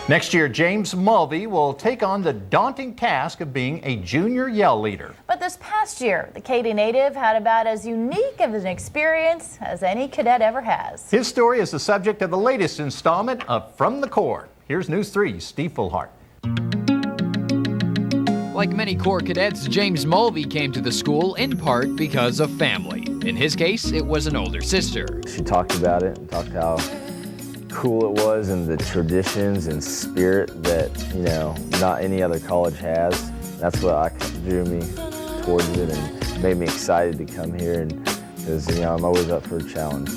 Next year, James Mulvey will take on the daunting task of being a junior yell leader. But this past year, the Katy native had about as unique of an experience as any cadet ever has. His story is the subject of the latest installment of From the Corps. Here's News 3's Steve Fullhart. Like many Corps cadets, James Mulvey came to the school in part because of family. In his case, it was an older sister. She talked about it and talked how cool it was and the traditions and spirit that, not any other college has. That's what drew me towards it and made me excited to come here, and because, I'm always up for a challenge.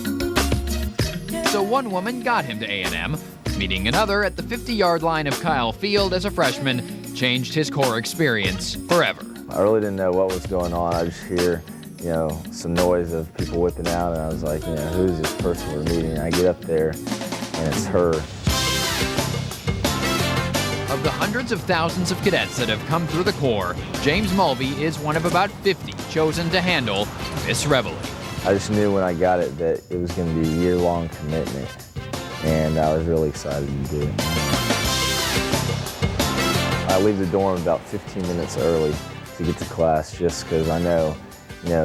So one woman got him to A&M. Meeting another at the 50-yard line of Kyle Field as a freshman changed his Corps experience forever. I really didn't know what was going on. I just hear, some noise of people whipping out, and I was like, who's this person we're meeting? And I get up there, and it's her. Of the hundreds of thousands of cadets that have come through the Corps, James Mulvey is one of about 50 chosen to handle Miss Reveille. I just knew when I got it that it was going to be a year-long commitment, and I was really excited to do it. I leave the dorm about 15 minutes early to get to class just because I know,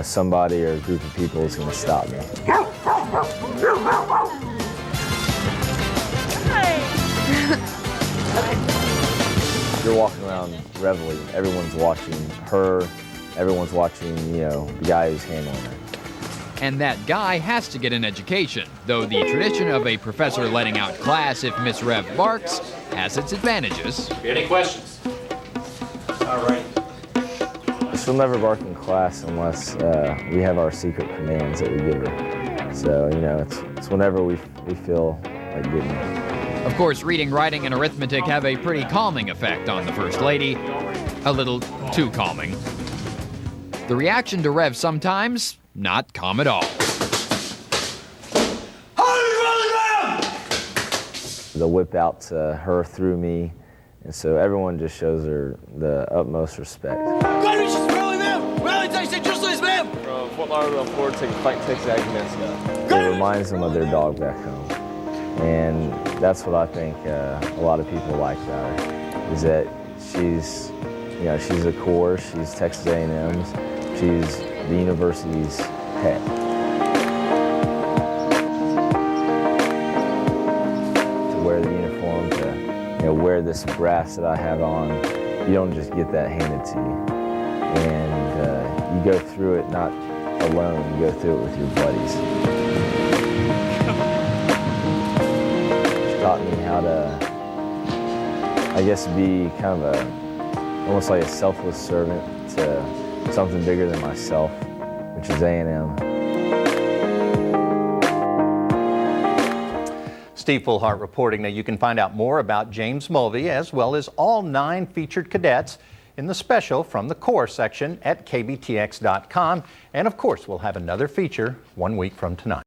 somebody or a group of people is going to stop me. You're walking around Reveille, everyone's watching her, everyone's watching, the guy who's handling her. And that guy has to get an education, though the tradition of a professor letting out class if Miss Rev barks has its advantages. Any questions? All right. She'll never bark in class unless we have our secret commands that we give her. So, it's whenever we feel like getting it. Of course, reading, writing, and arithmetic have a pretty calming effect on the First Lady. A little too calming. The reaction to Rev sometimes, not calm at all. They'll whip out to her through me, and so everyone just shows her the utmost respect. From Fort Lauderdale, Florida, taking fight Texas against It reminds them of their dog back home. And that's what I think a lot of people like about her, is that she's a Corps, she's Texas A&M's, she's the university's pet. To wear the uniform, to wear this brass that I have on, you don't just get that handed to you. And you go through it not alone, you go through it with your buddies. Taught me how to, be kind of almost like a selfless servant to something bigger than myself, which is A&M. Steve Fullhart reporting. Now you can find out more about James Mulvey as well as all 9 featured cadets in the special From the Corps section at kbtx.com. And of course, we'll have another feature 1 week from tonight.